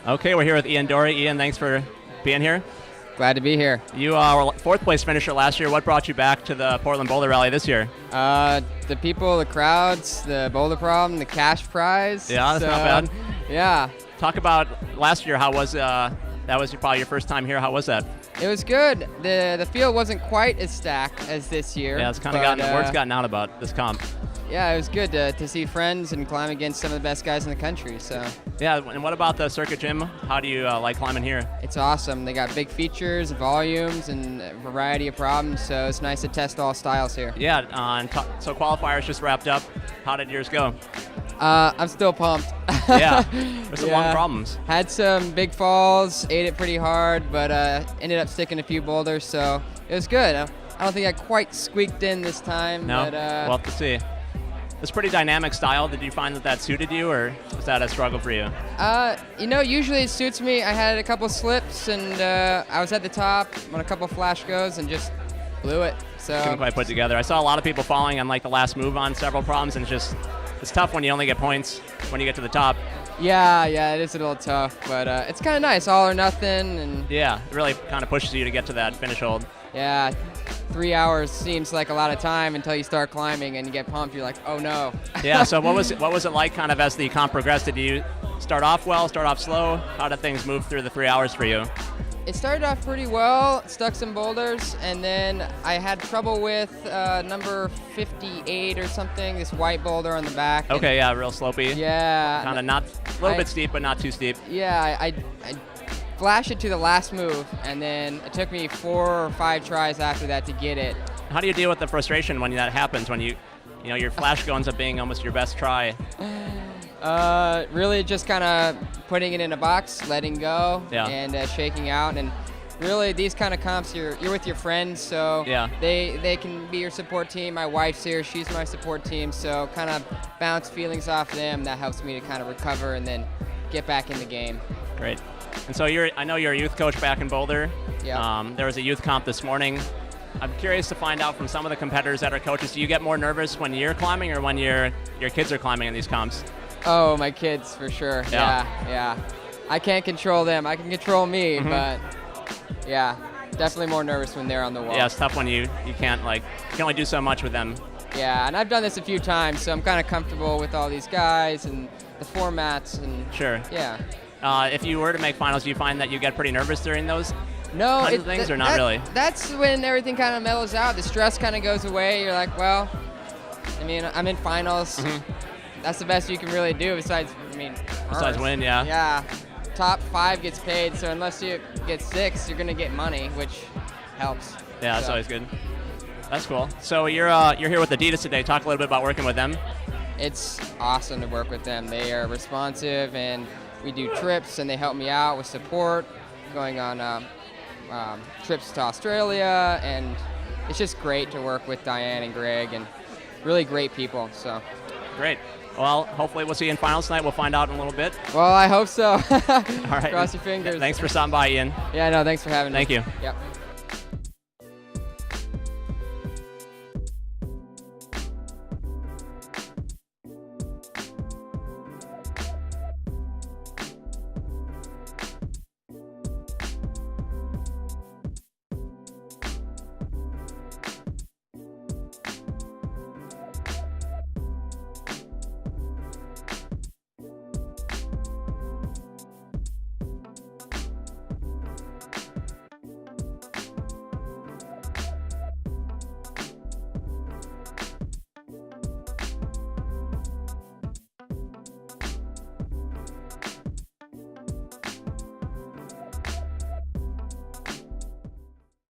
Okay, we're here with Ian Dory. Ian, thanks for being here. Glad to be here. You were fourth place finisher last year. What brought you back to the Portland Boulder Rally this year? The people, the crowds, the boulder problem, the cash prize. Yeah, that's not bad. Yeah. Talk about last year. How was that was probably your first time here. How was that? It was good. The field wasn't quite as stacked as this year. Yeah, it's kind of gotten the word's gotten out about this comp. Yeah, it was good to see friends and climb against some of the best guys in the country. So. Yeah, and what about the circuit gym? How do you like climbing here? It's awesome. They got big features, volumes, and a variety of problems, so it's nice to test all styles here. Yeah, so qualifiers just wrapped up. How did yours go? I'm still pumped. Yeah, there's some long problems. Had some big falls, ate it pretty hard, but ended up sticking a few boulders, so it was good. I don't think I quite squeaked in this time. No, but, we'll have to see. It's pretty dynamic style. Did you find that suited you, or was that a struggle for you? Usually it suits me. I had a couple slips, and I was at the top on a couple flash goes and just blew it. So couldn't quite put together. I saw a lot of people falling on like the last move on several problems, and it's tough when you only get points when you get to the top. Yeah, it is a little tough, but it's kind of nice, all or nothing. And yeah, it really kind of pushes you to get to that finish hold. Yeah, 3 hours seems like a lot of time until you start climbing and you get pumped. You're like, oh no. Yeah. So what was it like, kind of as the comp progressed? Did you start off well, start off slow? How did things move through the 3 hours for you? It started off pretty well, stuck some boulders, and then I had trouble with number 58 or something, this white boulder on the back. Okay, yeah, real slopey. Yeah. Kind of a little bit steep, but not too steep. Yeah, I flashed it to the last move, and then it took me 4 or 5 tries after that to get it. How do you deal with the frustration when that happens, when your flash go ends up being almost your best try? Really just kind of putting it in a box, letting go, yeah. and shaking out. And really, these kind of comps, you're with your friends, so yeah. they can be your support team. My wife's here, she's my support team, so kind of bounce feelings off them. That helps me to kind of recover and then get back in the game. Great. And so I know you're a youth coach back in Boulder. Yeah. There was a youth comp this morning. I'm curious to find out from some of the competitors that are coaches, do you get more nervous when you're climbing or when your kids are climbing in these comps? Oh, my kids, for sure. Yeah. I can't control them. I can control me, but yeah, definitely more nervous when they're on the wall. Yeah, it's tough when you can't you can only do so much with them. Yeah, and I've done this a few times, so I'm kind of comfortable with all these guys and the formats and sure. Yeah. If you were to make finals, do you find that you get pretty nervous during those kinds of things, or not really? That's when everything kind of mellows out. The stress kind of goes away. You're like, well, I mean, I'm in finals. That's the best you can really do besides win, yeah. Yeah. Top 5 gets paid, so unless you get 6, you're going to get money, which helps. Yeah, that's always good. That's cool. So you're here with Adidas today. Talk a little bit about working with them. It's awesome to work with them. They are responsive, and we do trips, and they help me out with support, going on trips to Australia, and it's just great to work with Diane and Greg, and really great people. So great. Well, hopefully we'll see you in finals tonight. We'll find out in a little bit. Well, I hope so. All right. Cross your fingers. Thanks for stopping by, Ian. Yeah, no, thanks for having me. Thank you. Yep.